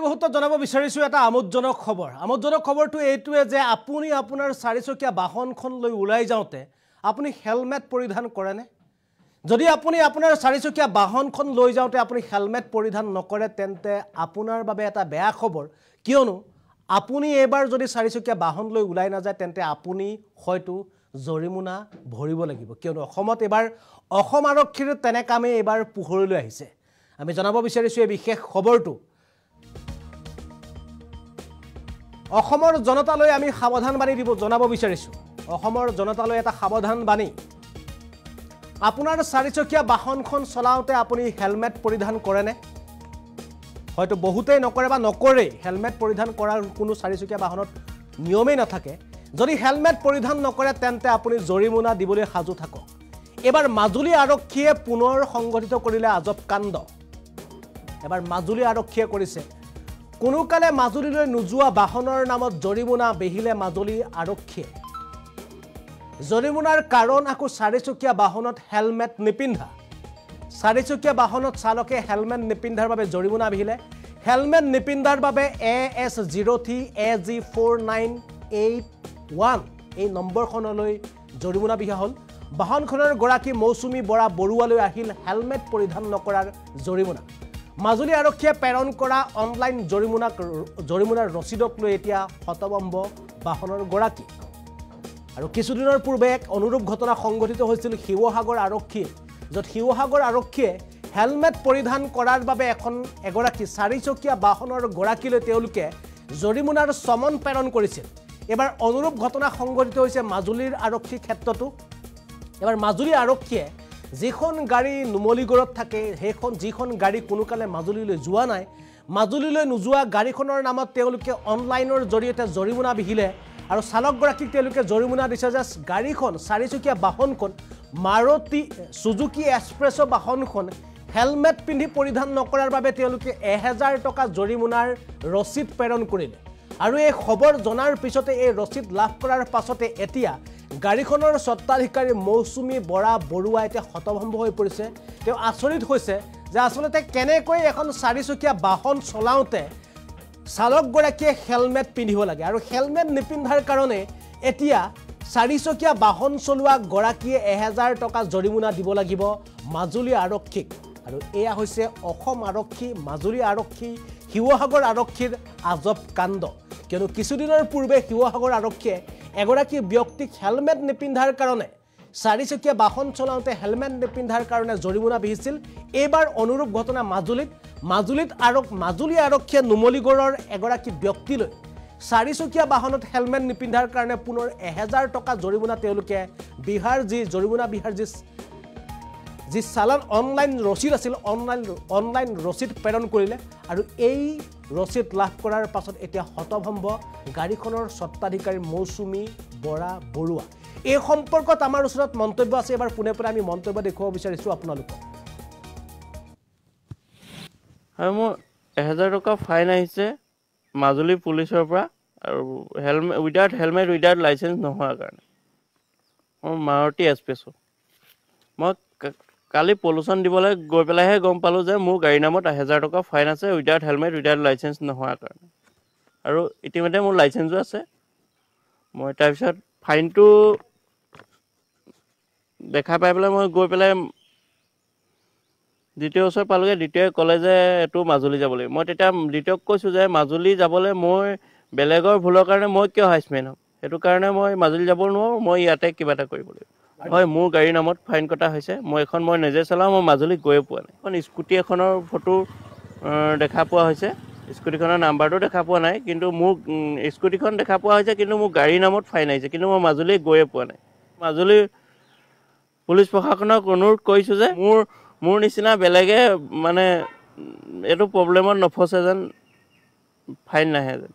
বহুত জনাব বিচাৰিছো এটা আমোদজনক খবৰ। আমোদজনক খবৰটো এইটোৱে যে আপুনি আপোনাৰ চাৰিচকীয়া বাহনখন লৈ ওলাই যাওঁতে আপুনি হেলমেট পৰিধান কৰেনে? যদি আপুনি আপোনাৰ চাৰিচকীয়া বাহনখন লৈ যাওঁতে আপুনি হেলমেট পৰিধান নকৰে তেন্তে আপোনাৰ বাবে এটা বেয়া খবৰ, কিয়নো আপুনি এবাৰ যদি চাৰিচকীয়া বাহন লৈ ওলাই নাযায় তেন্তে আপুনি হয়তো জৰিমনা ভৰিব লাগিব, কিয়নো অসমত এবাৰ অসম আৰক্ষীৰ তেনে কামে এবাৰ পোহৰলৈ আহিছে। আমি জনাব বিচাৰিছো এই বিশেষ খবৰটো। অসমৰ জনতালৈ আমি সাৱধান বাণী জনাব বিচাৰিছো। অসমৰ জনতালৈ এটা সাৱধান বাণী। আপোনাৰ চাৰিচকীয়া বাহনখন চলাওঁতে আপুনি হেলমেট পৰিধান কৰেনে? হয়তো বহুতেই নকৰে বা নকৰে। হেলমেট পৰিধান কৰাৰ কোনো চাৰিচকীয়া বাহনত নিয়মেই নাথাকে। যদি হেলমেট পৰিধান নকৰে তেন্তে আপুনি জৰিমনা দিবলৈ সাজু থাকক। এবাৰ মাজুলী আৰক্ষীয়ে পুনৰ সংগঠিত কৰিলে আজব কাণ্ড। এবাৰ মাজুলী আৰক্ষীয়ে কৰিছে। কোনোকালে মাজুলীলৈ নোযোৱা বাহনৰ নামত জৰিমনা বিহিলে মাজুলী আৰক্ষীয়ে। জৰিমনাৰ কাৰণ আকৌ চাৰিচকীয়া বাহনত হেলমেট নিপিন্ধা। চাৰিচকীয়া বাহনত চালকে হেলমেট নিপিন্ধাৰ বাবে জৰিমনা বিহিলে। হেলমেট নিপিন্ধাৰ বাবে AS03AG4981 এই নম্বৰখনলৈ জৰিমনা বিহা হ'ল। বাহনখনৰ গৰাকী মৌচুমী বৰা বৰুৱালৈ আহিল হেলমেট পৰিধান নকৰাৰ জৰিমনা। মাজুলী আৰক্ষীয়ে প্ৰেৰণ কৰা অনলাইন জৰিমনাৰ ৰচিদক লৈ এতিয়া হতভম্ব বাহনৰ গৰাকী। আৰু কিছুদিনৰ পূৰ্বে এক অনুৰূপ ঘটনা সংঘটিত হৈছিল শিৱসাগৰ আৰক্ষীয়ে, য'ত শিৱসাগৰ আৰক্ষীয়ে হেলমেট পৰিধান কৰাৰ বাবে এগৰাকী চাৰিচকীয়া বাহনৰ গৰাকীলৈ তেওঁলোকে জৰিমনাৰ চমন প্ৰেৰণ কৰিছিল। এবাৰ অনুৰূপ ঘটনা সংঘটিত হৈছে মাজুলীৰ আৰক্ষীৰ ক্ষেত্ৰতো। এবাৰ মাজুলী আৰক্ষীয়ে যিখন গাড়ী নুমলীগড়ত থাকে, যিখন গাড়ী কোনোকালে মাজুলীলৈ যোৱা নাই, মাজুলীলৈ নোযোৱা গাড়ীখনৰ নামত তেওঁলোকে অনলাইনৰ জৰিয়তে জৰিমনা বিহিলে। আৰু চালকগৰাকীক তেওঁলোকে জৰিমনা দিছে যে গাড়ীখন চাৰিচকীয়া বাহনখন মাৰুতি সুজুকি এক্সপ্ৰেছ বাহনখন হেলমেট পিন্ধি পৰিধান নকৰাৰ বাবে তেওঁলোকে 1000 টকা জৰিমনাৰ ৰচিদ প্ৰেৰণ কৰিলে। আৰু এই খবৰ জনাৰ পিছতে এই ৰচিদ লাভ কৰাৰ পাছতে এতিয়া গাড়ীখনৰ স্বত্বাধিকাৰী মৌচুমী বৰা বৰুৱা এতিয়া হতভম্ব হৈ পৰিছে। তেওঁ আচৰিত হৈছে যে আচলতে কেনেকৈ এখন চাৰিচকীয়া বাহন চলাওঁতে চালকগৰাকীয়ে হেলমেট পিন্ধিব লাগে, আৰু হেলমেট নিপিন্ধাৰ কাৰণে এতিয়া চাৰিচকীয়া বাহন চলোৱা গৰাকীয়ে 1000 টকা জৰিমনা দিব লাগিব মাজুলী আৰক্ষীক। আৰু এয়া হৈছে অসম আৰক্ষী, মাজুলী আৰক্ষী, শিৱসাগৰ আৰক্ষীৰ আজব কাণ্ড। কিয়নো কিছুদিনৰ পূৰ্বে শিৱসাগৰ আৰক্ষীয়ে এগৰাকী ব্যক্তিক হেলমেট নিপিন্ধাৰ কাৰণে, চাৰিচকীয়া বাহন চলাওঁতে হেলমেট নিপিন্ধাৰ কাৰণে জৰিমনা বিহিছিল। এইবাৰ অনুৰূপ ঘটনা মাজুলী আৰক্ষীয়ে নুমলীগড়ৰ এগৰাকী ব্যক্তিলৈ চাৰিচকীয়া বাহনত হেলমেট নিপিন্ধাৰ কাৰণে পুনৰ 1000 টকা জৰিমনা তেওঁলোকে জৰিমনা বিহাৰ যি চালান অনলাইন ৰচিদ আছিল, অনলাইন ৰচিদ প্ৰেৰণ কৰিলে। আৰু এই ৰচিদ লাভ কৰাৰ পাছত এতিয়া হতভম্ব গাড়ীখনৰ স্বত্বাধিকাৰী মৌচুমী বৰা বৰুৱা। এই সম্পৰ্কত আমাৰ ওচৰত মন্তব্য আছে। এবাৰ পোনে আমি মন্তব্য দেখুৱাব বিচাৰিছোঁ আপোনালোকক। হয়, মোৰ 1000 টকা ফাইন আহিছে মাজুলী পুলিচৰ পৰা, আৰু উইদাউট হেলমেট উইদাউট লাইচেঞ্চ নোহোৱাৰ কাৰণে। মোৰ মাৰুতি এক্সপ্ৰেছ। মই কালি পলিউশ্যন দিবলৈ গৈ পেলাইহে গম পালোঁ যে মোৰ গাড়ীৰ নামত 1000 টকা ফাইন আছে উইদাউট হেলমেট উইদাউট লাইচেঞ্চ নোহোৱাৰ কাৰণে। আৰু ইতিমধ্যে মোৰ লাইচেঞ্চো আছে। মই তাৰপিছত ফাইনটো দেখা পাই পেলাই মই গৈ পেলাই দ্বিতীয় ওচৰত পালোঁগৈ। দ্বিতীয় ক'লে যে এইটো মাজুলী যাব লাগিব। মই তেতিয়া দ্বিতীয়ক কৈছোঁ যে মাজুলী যাবলৈ মই বেলেগৰ ভুলৰ কাৰণে মই কিয় হাইচমেন হ'ম, সেইটো কাৰণে মই মাজুলী যাব নোৱাৰোঁ, মই ইয়াতে কিবা এটা কৰিব লাগিব। হয়, মোৰ গাড়ীৰ নামত ফাইন কটা হৈছে। মই নিজে চলাওঁ, মই মাজুলী গৈয়ে পোৱা নাই। এখন স্কুটি এখনৰ ফটো দেখা পোৱা হৈছে, স্কুটিখনৰ নাম্বাৰটো দেখা পোৱা নাই, কিন্তু মোক স্কুটিখন দেখা পোৱা হৈছে, কিন্তু মোৰ গাড়ীৰ নামত ফাইন আহিছে, কিন্তু মই মাজুলী গৈয়ে পোৱা নাই। মাজুলী পুলিচ প্ৰশাসনক অনুৰোধ কৰিছোঁ যে মোৰ নিচিনা বেলেগে মানে এইটো প্ৰব্লেমত নফচে যেন, ফাইন নাহে যেন।